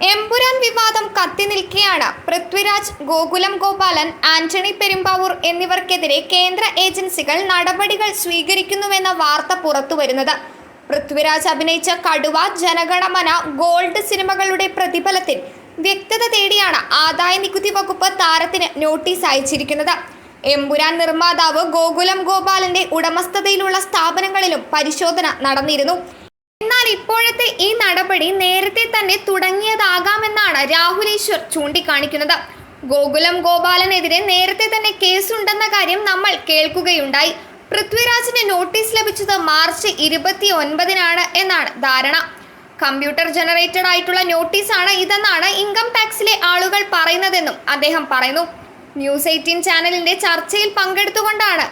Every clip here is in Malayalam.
എമ്പുരാൻ വിവാദം കത്തിനിൽക്കെയാണ് പൃഥ്വിരാജ്, ഗോകുലം ഗോപാലൻ, ആന്റണി പെരുമ്പാവൂർ എന്നിവർക്കെതിരെ കേന്ദ്ര ഏജൻസികൾ നടപടികൾ സ്വീകരിക്കുന്നുവെന്ന വാർത്ത പുറത്തുവരുന്നത്. പൃഥ്വിരാജ് അഭിനയിച്ച കടുവ, ജനഗണമന, ഗോൾഡ് സിനിമകളുടെ പ്രതിഫലത്തിൽ വ്യക്തത തേടിയാണ് ആദായനികുതി വകുപ്പ് താരത്തിന് നോട്ടീസ് അയച്ചിരിക്കുന്നത്. എമ്പുരാൻ നിർമ്മാതാവ് ഗോകുലം ഗോപാലന്റെ ഉടമസ്ഥതയിലുള്ള സ്ഥാപനങ്ങളിലും പരിശോധന നടന്നിരുന്നു. എന്നാൽ ഇപ്പോഴത്തെ ഈ നടപടി നേരത്തെ തന്നെ തുടങ്ങിയതാകാമെന്നാണ് രാഹുൽ ഈശ്വർ ചൂണ്ടിക്കാണിക്കുന്നത്. ഗോകുലം ഗോപാലനെതിരെ നേരത്തെ തന്നെ കേസുണ്ടെന്ന കാര്യം നമ്മൾ കേൾക്കുകയുണ്ടായി. പൃഥ്വിരാജിന് നോട്ടീസ് ലഭിച്ചത് മാർച്ച് 29-നാണ് എന്നാണ് ധാരണ. കമ്പ്യൂട്ടർ ജനറേറ്റഡ് ആയിട്ടുള്ള നോട്ടീസാണ് ഇതെന്നാണ് ഇൻകം ടാക്സിലെ ആളുകൾ പറയുന്നതെന്നും അദ്ദേഹം പറയുന്നു. ന്യൂസ് 18 ചാനലിന്റെ ചർച്ചയിൽ പങ്കെടുത്തുകൊണ്ടാണ്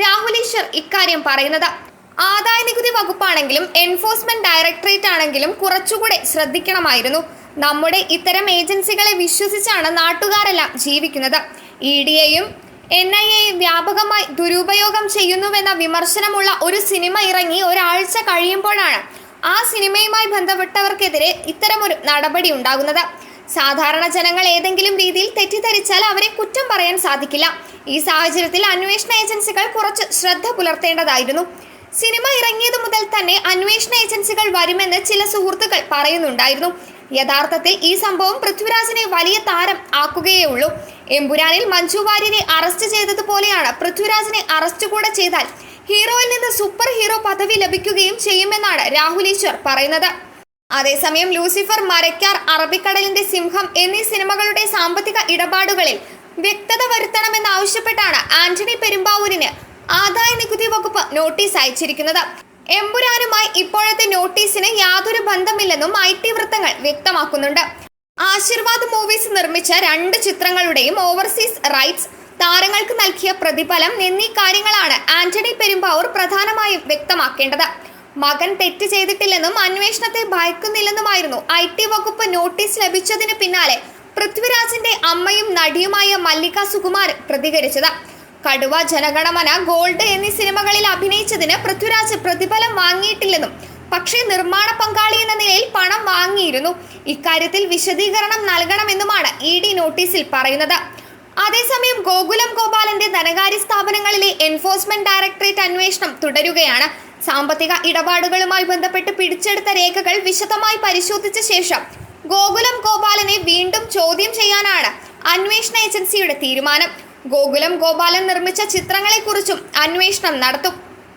രാഹുൽ ഈശ്വർ ഇക്കാര്യം പറയുന്നത്. ആദായനികുതി വകുപ്പാണെങ്കിലും എൻഫോഴ്സ്മെന്റ് ഡയറക്ടറേറ്റ് ആണെങ്കിലും കുറച്ചുകൂടെ ശ്രദ്ധിക്കണമായിരുന്നു. നമ്മുടെ ഇത്തരം ഏജൻസികളെ വിശ്വസിച്ചാണ് നാട്ടുകാരെല്ലാം ജീവിക്കുന്നത്. EDയെയും NIAയെയും വ്യാപകമായി ദുരുപയോഗം ചെയ്യുന്നുവെന്ന വിമർശനമുള്ള ഒരു സിനിമ ഇറങ്ങി ഒരാഴ്ച കഴിയുമ്പോഴാണ് ആ സിനിമയുമായി ബന്ധപ്പെട്ടവർക്കെതിരെ ഇത്തരമൊരു നടപടി ഉണ്ടാകുന്നത്. സാധാരണ ജനങ്ങൾ ഏതെങ്കിലും രീതിയിൽ തെറ്റിദ്ധരിച്ചാൽ അവരെ കുറ്റം പറയാൻ സാധിക്കില്ല. ഈ സാഹചര്യത്തിൽ അന്വേഷണ ഏജൻസികൾ കുറച്ച് ശ്രദ്ധ പുലർത്തേണ്ടതായിരുന്നു. സിനിമ ഇറങ്ങിയതു മുതൽ തന്നെ അന്വേഷണ ഏജൻസികൾ വരുമെന്ന് ചില സുഹൃത്തുക്കൾ പറയുന്നുണ്ടായിരുന്നു. യഥാർത്ഥത്തിൽ ഈ സംഭവം പൃഥ്വിരാജിനെ വലിയ താരം ആക്കുകയേ ഉള്ളൂ. എമ്പുരാനിൽ മഞ്ജു വാര്യരെ അറസ്റ്റ് ചെയ്തതുപോലെയാണ് പൃഥ്വിരാജിനെ അറസ്റ്റ് കൂടെ ചെയ്താൽ ഹീറോയിൽ നിന്ന് സൂപ്പർ ഹീറോ പദവി ലഭിക്കുകയും ചെയ്യുമെന്നാണ് രാഹുൽ ഈശ്വർ പറയുന്നത്. അതേസമയം ലൂസിഫർ, മരക്കാർ, അറബിക്കടലിന്റെ സിംഹം എന്നീ സിനിമകളുടെ സാമ്പത്തിക ഇടപാടുകളിൽ വ്യക്തത വരുത്തണമെന്നാവശ്യപ്പെട്ടാണ് ആന്റണി പെരുമ്പാവൂരിന് ആദായനികുതി വകുപ്പ് നോട്ടീസ് അയച്ചിരിക്കുന്നത്. എമ്പുരാനുമായി ഇപ്പോഴത്തെ നോട്ടീസിന് യാതൊരു ബന്ധമില്ലെന്നും IT വൃത്തങ്ങൾ വ്യക്തമാക്കുന്നുണ്ട്. ആശീർവാദ് മൂവീസ് നിർമ്മിച്ച 2 ചിത്രങ്ങളുടെയും ഓവർസീസ് റൈറ്റ്സ്, താരങ്ങൾക്ക് നൽകിയ പ്രതിഫലം എന്നീ കാര്യങ്ങളാണ് ആന്റണി പെരുമ്പാവൂർ പ്രധാനമായും വ്യക്തമാക്കേണ്ടത്. മകൻ തെറ്റ് ചെയ്തിട്ടില്ലെന്നും അന്വേഷണത്തെ ഭയക്കുന്നില്ലെന്നുമായിരുന്നു IT വകുപ്പ് നോട്ടീസ് ലഭിച്ചതിന് പിന്നാലെ പൃഥ്വിരാജിന്റെ അമ്മയും നടിയുമായ മല്ലിക സുകുമാരൻ പ്രതികരിച്ചത്. കടുവ, ജനഗണമന, ഗോൾഡ് എന്നീ സിനിമകളിൽ അഭിനയിച്ചതിന് പൃഥ്വിരാജ് പ്രതിഫലം വാങ്ങിയിട്ടില്ലെന്നും പക്ഷേ നിർമ്മാണ പങ്കാളി എന്ന നിലയിൽ പണം വാങ്ങിയിരുന്നു. ഇക്കാര്യത്തിൽ വിശദീകരണം നൽകണമെന്നുമാണ് ED നോട്ടീസിൽ പറയുന്നത്. അതേസമയം ഗോകുലം ഗോപാലന്റെ ധനകാര്യ സ്ഥാപനങ്ങളിലെ എൻഫോഴ്സ്മെന്റ് ഡയറക്ടറേറ്റ് അന്വേഷണം തുടരുകയാണ്. സാമ്പത്തിക ഇടപാടുകളുമായി ബന്ധപ്പെട്ട് പിടിച്ചെടുത്ത രേഖകൾ വിശദമായി പരിശോധിച്ച ശേഷം ഗോകുലം ഗോപാലനെ വീണ്ടും ചോദ്യം ചെയ്യാനാണ് അന്വേഷണ ഏജൻസിയുടെ തീരുമാനം. ഗോകുലം ഗോപാലൻ നിർമ്മിച്ച ചിത്രങ്ങളെക്കുറിച്ചും അന്വേഷണം നടത്തും.